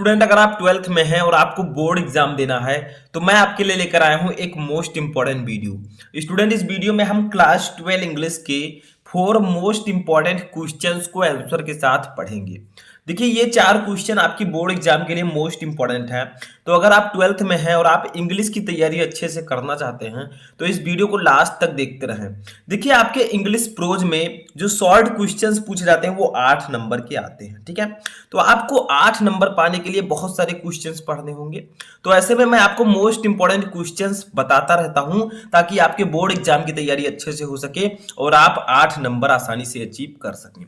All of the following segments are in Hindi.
स्टूडेंट अगर आप 12th में हैं और आपको बोर्ड एग्जाम देना है तो मैं आपके लिए लेकर आया हूं एक मोस्ट इंपॉर्टेंट वीडियो। स्टूडेंट, इस वीडियो में हम क्लास 12 इंग्लिश के 4 मोस्ट इंपॉर्टेंट क्वेश्चंस को आंसर के साथ पढ़ेंगे। देखिए, ये 4 क्वेश्चन आपकी बोर्ड एग्जाम के लिए मोस्ट इंपॉर्टेंट है। तो अगर आप 12th में हैं और आप इंग्लिश की तैयारी अच्छे से करना चाहते हैं तो इस वीडियो को लास्ट तक देखते रहें। देखिए, आपके इंग्लिश प्रोज में जो शॉर्ट क्वेश्चंस पूछे जाते हैं वो 8 नंबर के आते हैं, ठीक है। तो आपको 8 नंबर पाने के लिए बहुत सारे क्वेश्चंस पढ़ने होंगे। तो ऐसे में मैं आपको मोस्ट इंपॉर्टेंट क्वेश्चंस बताता रहता हूं ताकि आपके बोर्ड एग्जाम की तैयारी अच्छे से हो सके और आप 8 नंबर आसानी से अचीव कर सकें।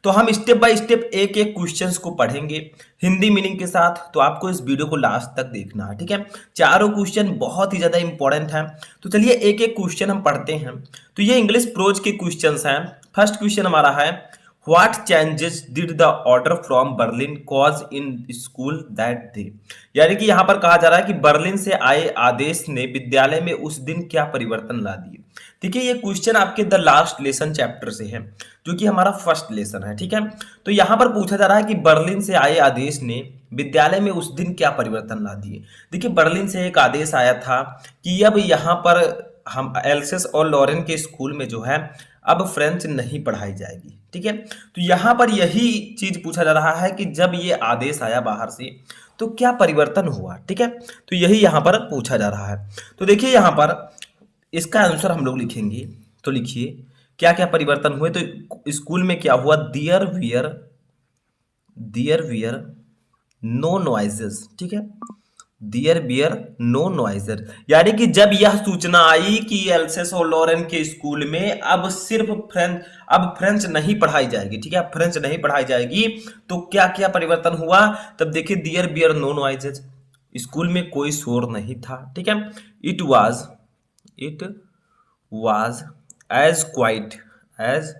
तो हम स्टेप बाय स्टेप एक एक क्वेश्चंस को पढ़ेंगे हिंदी मीनिंग के साथ। तो आपको इस वीडियो को लास्ट तक देखना है, ठीक है। चारों क्वेश्चन बहुत ही ज्यादा इंपॉर्टेंट हैं। तो चलिए एक एक क्वेश्चन हम पढ़ते हैं। तो ये इंग्लिश प्रोज के क्वेश्चंस हैं। फर्स्ट क्वेश्चन हमारा है, What changes did the order from Berlin cause in school that day? यानी कि यहाँ पर कहा जा रहा है कि बर्लिन से आए आदेश ने विद्यालय में उस दिन क्या परिवर्तन ला दिए। देखिए, ये क्वेश्चन आपके द लास्ट लेसन चैप्टर से है जो कि हमारा फर्स्ट लेसन है, ठीक है। तो यहाँ पर पूछा जा रहा है कि बर्लिन से आए आदेश ने विद्यालय में उस दिन क्या परिवर्तन ला दिए। देखिए, बर्लिन से एक आदेश आया था कि अब यहाँ पर हम एल्सेस और लॉरेन के स्कूल में जो है अब फ्रेंच नहीं पढ़ाई जाएगी, ठीक है। तो यहाँ पर यही चीज पूछा जा रहा है कि जब ये आदेश आया बाहर से तो क्या परिवर्तन हुआ, ठीक है। तो यही यहाँ पर पूछा जा रहा है। तो देखिए, यहाँ पर इसका आंसर हम लोग लिखेंगे। तो लिखिए क्या क्या परिवर्तन हुए। तो स्कूल में क्या हुआ, दियर वियर नो नॉइजेस, ठीक है। दियर बियर नो नॉइजर, यानी कि जब यह सूचना आई कि एल्सेस और लॉरेन के स्कूल में अब सिर्फ फ्रेंच नहीं पढ़ाई जाएगी, ठीक है, फ्रेंच नहीं पढ़ाई जाएगी, तो क्या क्या परिवर्तन हुआ। तब देखिए, there were no noises, school में कोई शोर नहीं था, ठीक है। It was as quiet as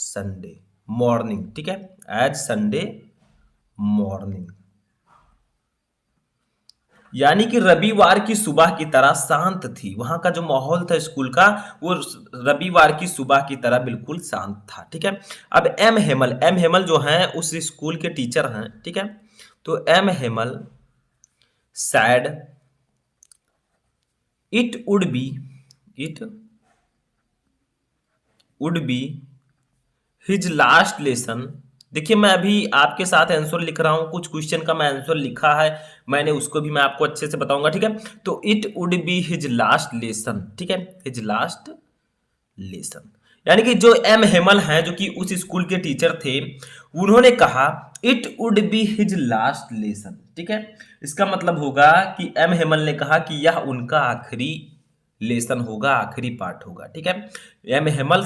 Sunday morning, ठीक है, एज संडे मॉर्निंग, यानी कि रविवार की सुबह की तरह शांत थी। वहां का जो माहौल था स्कूल का वो रविवार की सुबह की तरह बिल्कुल शांत था, ठीक है। अब एम हेमल जो हैं उस स्कूल के टीचर हैं, ठीक है। तो M Hamel said it would be his last lesson. देखिए, मैं अभी आपके साथ आंसर लिख रहा हूं, कुछ क्वेश्चन का मैं आंसर लिखा है मैंने, उसको भी मैं आपको अच्छे से बताऊंगा, ठीक है। तो it would be his last lesson, ठीक है, हिज लास्ट लेसन, यानी कि जो एम हेमल हैं जो कि उस स्कूल के टीचर थे, उन्होंने कहा it would be his last lesson, ठीक है। इसका मतलब होगा कि एम हेमल ने कहा कि यह उनका आखिरी लेसन होगा, आखिरी पार्ट होगा, ठीक है। एम हेमल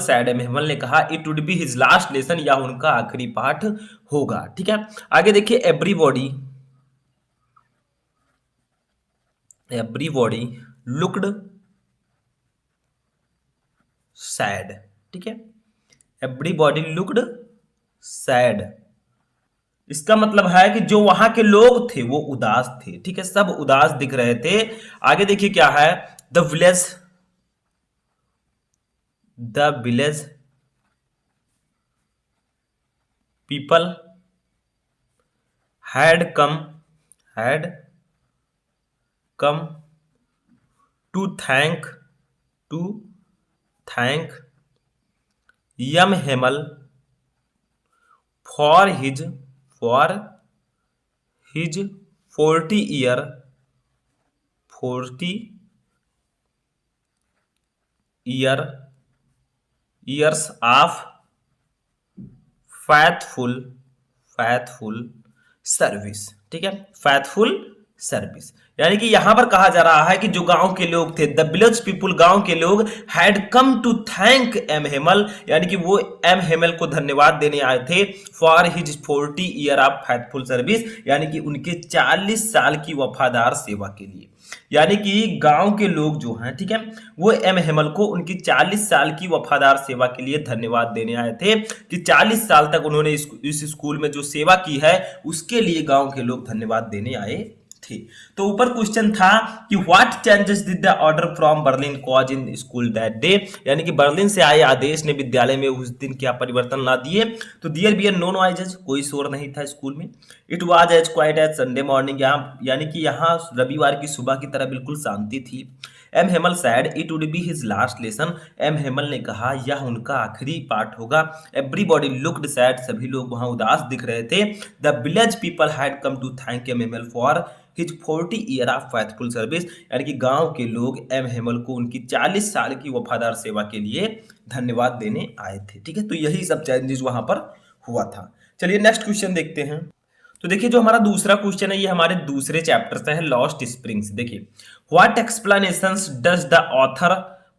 ने कहा it would be his last lesson, या उनका आखिरी पार्ट होगा, ठीक है। आगे देखिए, एवरीबॉडी लुक्ड सैड, ठीक है, एवरीबॉडी लुक्ड सैड। इसका मतलब है कि जो वहां के लोग थे वो उदास थे, ठीक है, सब उदास दिख रहे थे। आगे देखिए क्या है, the village people had come to thank M Hamel for his 40 years of faithful service, ठीक है, faithful सर्विस। यानी कि यहां पर कहा जा रहा है कि जो गांव के लोग थे, द विलेज पीपुल, गांव के लोग, had come to thank M Hamel, यानी कि वो एम हेमल को धन्यवाद देने आए थे for his 40 year of faithful service, यानी कि उनके 40 साल की वफादार सेवा के लिए। यानी कि गांव के लोग जो हैं, ठीक है, वो एम हेमल को उनकी 40 साल की वफादार सेवा के लिए धन्यवाद देने आए थे कि 40 साल तक उन्होंने इस स्कूल में जो सेवा की है उसके लिए गांव के लोग धन्यवाद देने आए थे। थे। तो ऊपर क्वेश्चन था कि what changes did the order from Berlin cause in school that day, यानी कि बर्लिन से आए आदेश ने विद्यालय में उस दिन क्या परिवर्तन ला दिए। तो दियर बियर नो नॉइजेस, कोई शोर नहीं था स्कूल में। It was as quiet as Sunday morning, यहाँ यानी कि यहाँ रविवार की सुबह की तरह बिल्कुल शांति थी। M Hamel said it would be his last lesson, M Hamel ने कहा यह उनका आखिरी पाठ होगा। एवरीबॉडी लुक्ड सैड, सभी लोग वहां उदास दिख रहे थे। The village people had come to thank M Hamel for his 40 year of faithful service, यानी कि गांव के लोग एम हेमल को उनकी 40 साल की वफादार सेवा के लिए धन्यवाद देने आए थे। ठीक है, तो यही सब चेंजेस वहां पर हुआ था। चलिए नेक्स्ट क्वेश्चन देखते हैं। तो देखिए जो हमारा दूसरा क्वेश्चन है ये हमारे दूसरे चैप्टर से है, लॉस्ट स्प्रिंग्स। देखिए what explanations does the author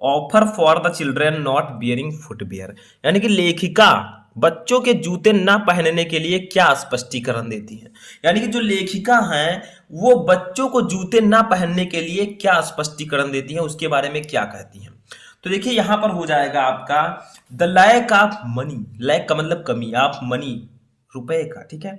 offer for the children not bearing footwear, यानी कि लेखिका बच्चों के जूते ना पहनने के लिए क्या स्पष्टीकरण देती है। यानी कि जो लेखिका हैं वो बच्चों को जूते ना पहनने के लिए क्या स्पष्टीकरण देती है, उसके बारे में क्या कहती हैं। तो देखिए यहां पर हो जाएगा आपका the lack of money, lack का मतलब कमी, ऑफ मनी रुपए का, ठीक है,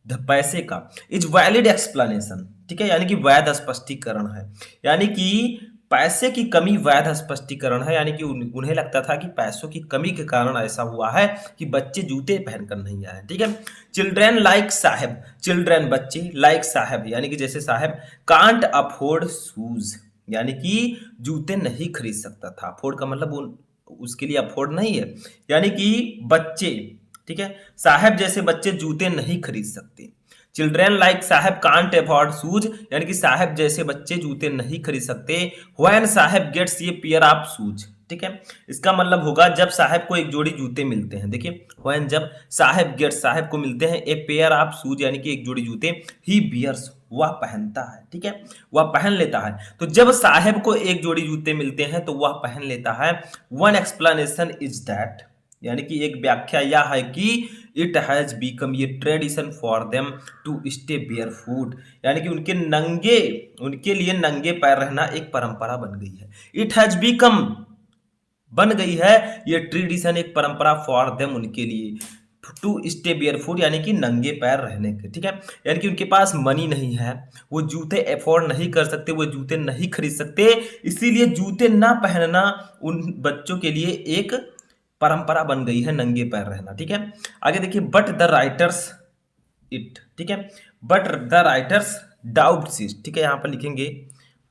पैसे का, इज वैलिड एक्सप्लेनेशन, ठीक है, यानी कि वैध स्पष्टीकरण है, यानी कि पैसे की कमी वैध स्पष्टीकरण है, यानी कि उन्हें लगता था कि पैसों की कमी के कारण ऐसा हुआ है कि बच्चे जूते पहनकर नहीं आए। ठीक है, चिल्ड्रन लाइक साहब, चिल्ड्रन बच्चे, लाइक साहब यानी कि जैसे साहब, कांट अफोर्ड शूज, यानी कि जूते नहीं खरीद सकता था। अफोर्ड का मतलब उसके लिए अफोर्ड नहीं है, यानी कि बच्चे, ठीक है, साहब जैसे बच्चे जूते नहीं खरीद सकते। चिल्ड्रन लाइक साहब कांट अफोर्ड शूज, यानी कि साहब जैसे बच्चे जूते नहीं खरीद सकते। व्हेन साहब गेट्स ये पेयर ऑफ शूज, ठीक है, इसका मतलब होगा जब साहब को एक जोड़ी जूते मिलते हैं। देखिए व्हेन जब साहब गेट्स, साहब को मिलते हैं ए पेयर ऑफ शूज, यानी कि एक जोड़ी जूते, ही बियर्स वह पहनता है, ठीक है, वह पहन लेता है। तो जब साहब को एक जोड़ी जूते मिलते हैं तो वह पहन लेता है। वन एक्सप्लेनेशन इज दैट, यानी कि एक व्याख्या यह है कि इट हैज बिकम ये tradition for them to stay barefoot, यानी कि उनके लिए नंगे पैर रहना एक परंपरा बन गई है। इट हैज बिकम बन गई है ये ट्रेडिशन, एक परंपरा फॉर देम उनके लिए, टू स्टे बेयर फूट यानी कि नंगे पैर रहने के। ठीक है, यानी कि उनके पास मनी नहीं है, वो जूते अफोर्ड नहीं कर सकते, वो जूते नहीं खरीद सकते, इसीलिए जूते ना पहनना उन बच्चों के लिए एक परंपरा बन गई है नंगे पैर रहना। ठीक है, आगे देखिए, बट द राइटर्स इट, ठीक है, but the writers doubts it, ठीक है, यहां पर लिखेंगे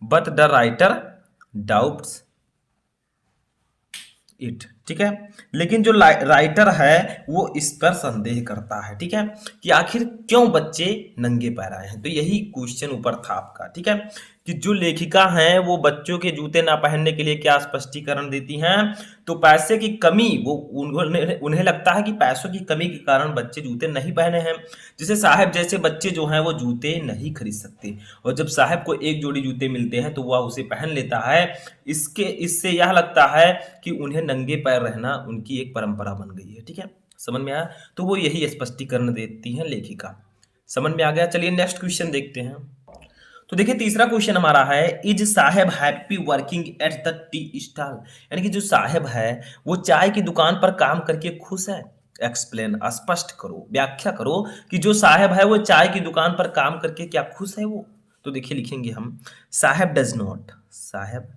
but the writer doubts it, ठीक है, लेकिन जो राइटर है वो इस पर संदेह करता है, ठीक है, कि आखिर क्यों बच्चे नंगे पैर आए हैं। तो यही क्वेश्चन ऊपर था आपका, ठीक है, कि जो लेखिका हैं वो बच्चों के जूते ना पहनने के लिए क्या स्पष्टीकरण देती हैं। तो पैसे की कमी, वो उन्हें लगता है कि पैसों की कमी के कारण बच्चे जूते नहीं पहने हैं। जैसे साहब जैसे बच्चे जो हैं वो जूते नहीं खरीद सकते, और जब साहब को एक जोड़ी जूते मिलते हैं तो वह उसे पहन लेता है। इससे यह लगता है कि उन्हें नंगे पैर रहना उनकी एक परंपरा बन गई है। ठीक है, समझ में आया। तो वो यही स्पष्टीकरण देती हैं लेखिका। समझ में आ गया। चलिए नेक्स्ट क्वेश्चन देखते हैं। तो देखिए तीसरा क्वेश्चन हमारा है, is Saheb happy working at the tea stall, यानी कि जो साहेब है वो चाय की दुकान पर काम करके खुश है। एक्सप्लेन, स्पष्ट करो, व्याख्या करो कि जो साहेब है वो चाय की दुकान पर काम करके क्या खुश है वो। तो देखिए लिखेंगे हम, साहेब डज नॉट, साहेब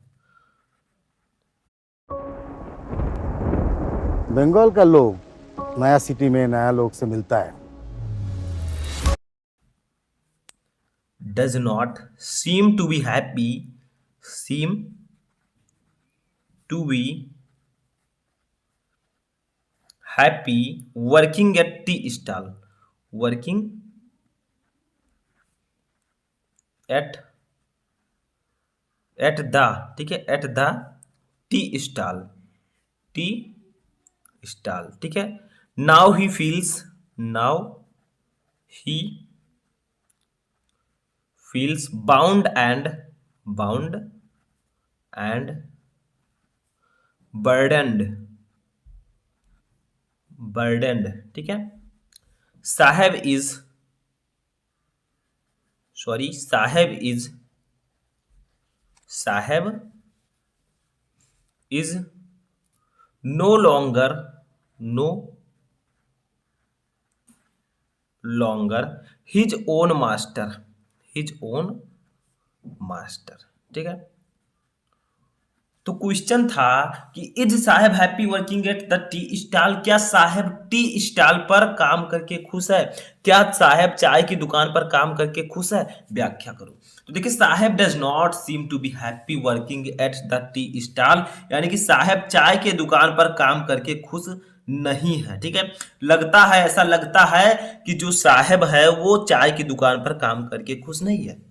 बंगाल का लोग नया सिटी में नया लोग से मिलता है। does not seem to be happy, seem to be happy working at tea stall, working at the, ठीक है, at the tea stall, tea stall, ठीक है। Now he feels, now he feels bound and burdened, ठीक है। Saheb is, sorry, Saheb is no longer his own master, his own master. ठीक है, तो क्वेश्चन था कि is Sahib happy working at the tea stall, क्या साहब टी स्टॉल पर काम करके खुश है, क्या साहब चाय की दुकान पर काम करके खुश है, व्याख्या करो। तो देखिए, Saheb does not seem to be happy working at the tea stall, यानी कि साहब चाय के दुकान पर काम करके खुश नहीं है। ठीक है, लगता है, ऐसा लगता है कि जो साहब है वो चाय की दुकान पर काम करके खुश नहीं है।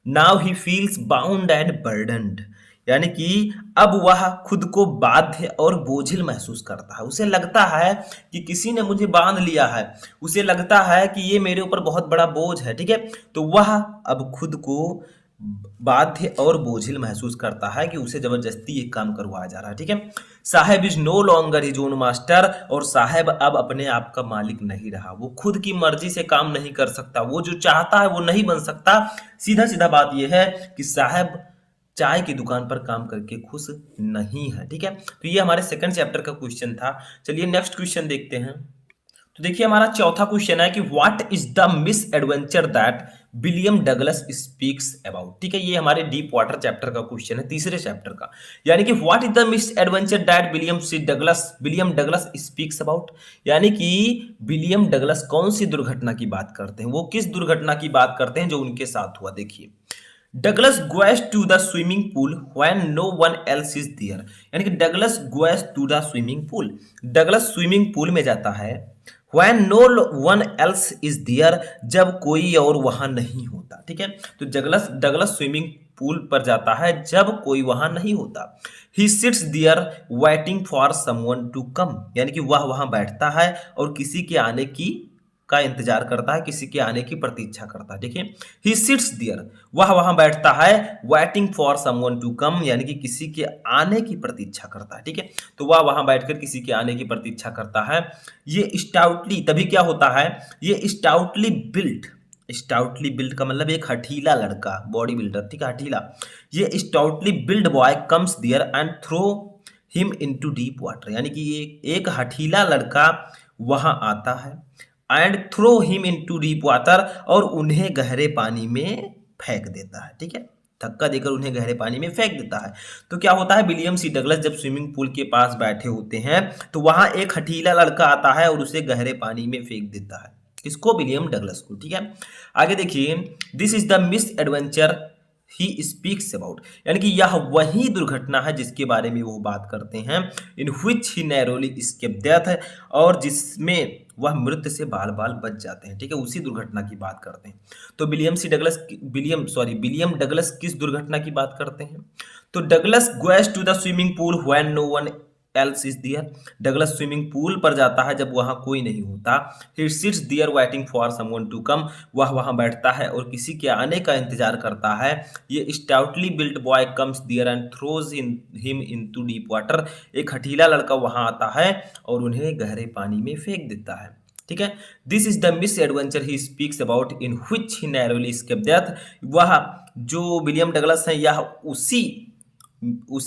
Now he feels bound and burdened, यानी कि अब वह खुद को बाध्य और बोझिल महसूस करता है। उसे लगता है कि किसी ने मुझे बांध लिया है, उसे लगता है कि ये मेरे ऊपर बहुत बड़ा बोझ है। ठीक है, तो वह अब खुद को बाध्य और बोझिल महसूस करता है कि उसे जबरदस्ती एक काम करवाया जा रहा है। ठीक है, Saheb is no longer his own master, और साहेब अब अपने आप का मालिक नहीं रहा, वो खुद की मर्जी से काम नहीं कर सकता, वो जो चाहता है वो नहीं बन सकता। सीधा सीधा बात यह है कि साहब चाय की दुकान पर काम करके खुश नहीं है। ठीक है, तो ये हमारे सेकंड चैप्टर का क्वेश्चन था। चलिए नेक्स्ट क्वेश्चन देखते हैं। तो देखिए, हमारा चौथा क्वेश्चन है कि what is the miss adventure that William Douglas speaks about. ठीक है, ये हमारे डीप वाटर चैप्टर का क्वेश्चन है, तीसरे चैप्टर का, यानी कि what is the miss adventure that William Douglas speaks about, यानी कि विलियम डगलस कौन सी दुर्घटना की बात करते हैं, वो किस दुर्घटना की बात करते हैं जो उनके साथ हुआ। देखिए, Douglas goes to the swimming pool when no one else is there, यानी कि Douglas goes to the swimming pool, Douglas swimming pool में जाता है when no one else is there, जब कोई और वहां नहीं होता। ठीक है, तो डगलस स्विमिंग पूल पर जाता है जब कोई वहां नहीं होता। He sits there waiting for someone to come, यानी कि वह वहां बैठता है और किसी के आने की का इंतजार करता है, किसी के आने की प्रतीक्षा करता है। देखिए, ही सिट्स देयर, वह वहां बैठता है, waiting for someone to come, यानी कि किसी के आने की प्रतीक्षा करता है। ठीक है, तो वह वहां बैठकर किसी के आने की प्रतीक्षा करता है। ये स्टाउटली, तभी क्या होता है, ये स्टाउटली बिल्ड का मतलब एक हठीला लड़का, बॉडी बिल्डर। ठीक है, हठीला, ये stoutly build boy comes there and throw him into deep water, यानी कि ये एक हठीला लड़का वहां आता है and throw him into deep water, और उन्हें गहरे पानी में फेंक देता है। ठीक है, धक्का देकर उन्हें गहरे पानी में फेंक देता है। तो क्या होता है, विलियम सी डगलस जब स्विमिंग पूल के पास बैठे होते हैं तो वहां एक हठीला लड़का आता है और उसे गहरे पानी में फेंक देता है। किसको, विलियम डगलस को। ठीक है, आगे देखिए, this is the miss adventure he speaks about, यानी कि यह वही दुर्घटना है जिसके बारे में वो बात करते हैं। In which he narrowly escape death, और जिसमें वह मृत्यु से बाल बाल बच जाते हैं। ठीक है, उसी दुर्घटना की बात करते हैं। तो विलियम डगलस किस दुर्घटना की बात करते हैं, तो Douglas goes to the swimming pool when no one else is there, Douglas swimming pool पर जाता है जब वहां कोई नहीं होता। He sits there waiting for someone to come, वह वहां बैठता है और किसी के आने का इंतजार करता है। ये stoutly built boy comes there and throws him into deep water, एक हठीला लड़का वहां आता है और उन्हें गहरे पानी में फेंक देता है। ठीक है, this is the miss adventure he speaks about in which he narrowly escape death, वह जो विलियम डगलस है यह उसी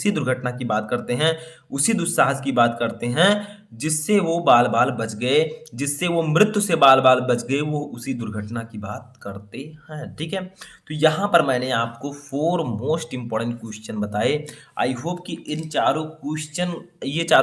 दुर्घटना की बात करते हैं, उसी दुस्साहस की बात करते हैं जिससे वो बाल बाल बच गए, जिससे वो मृत्यु से बाल बाल बच गए, वो उसी दुर्घटना की बात करते हैं। ठीक है, तो यहाँ पर मैंने आपको 4 मोस्ट इंपॉर्टेंट क्वेश्चन बताए। आई होप कि ये चारों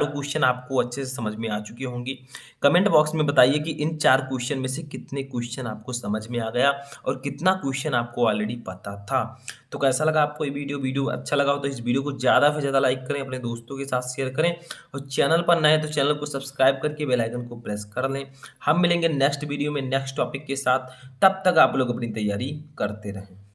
क्वेश्चन आपको अच्छे से समझ में आ चुके होंगे। कमेंट बॉक्स में बताइए कि इन 4 क्वेश्चन में से कितने क्वेश्चन आपको समझ में आ गया और कितना क्वेश्चन आपको ऑलरेडी पता था। तो कैसा लगा आपको ये वीडियो अच्छा लगा हो तो इस वीडियो को ज़्यादा से ज़्यादा लाइक करें, अपने दोस्तों के साथ शेयर करें, और चैनल पर नए तो चैनल को सब्सक्राइब करके बेल आइकन को प्रेस कर लें। हम मिलेंगे नेक्स्ट वीडियो में नेक्स्ट टॉपिक के साथ, तब तक आप लोग अपनी तैयारी करते रहें।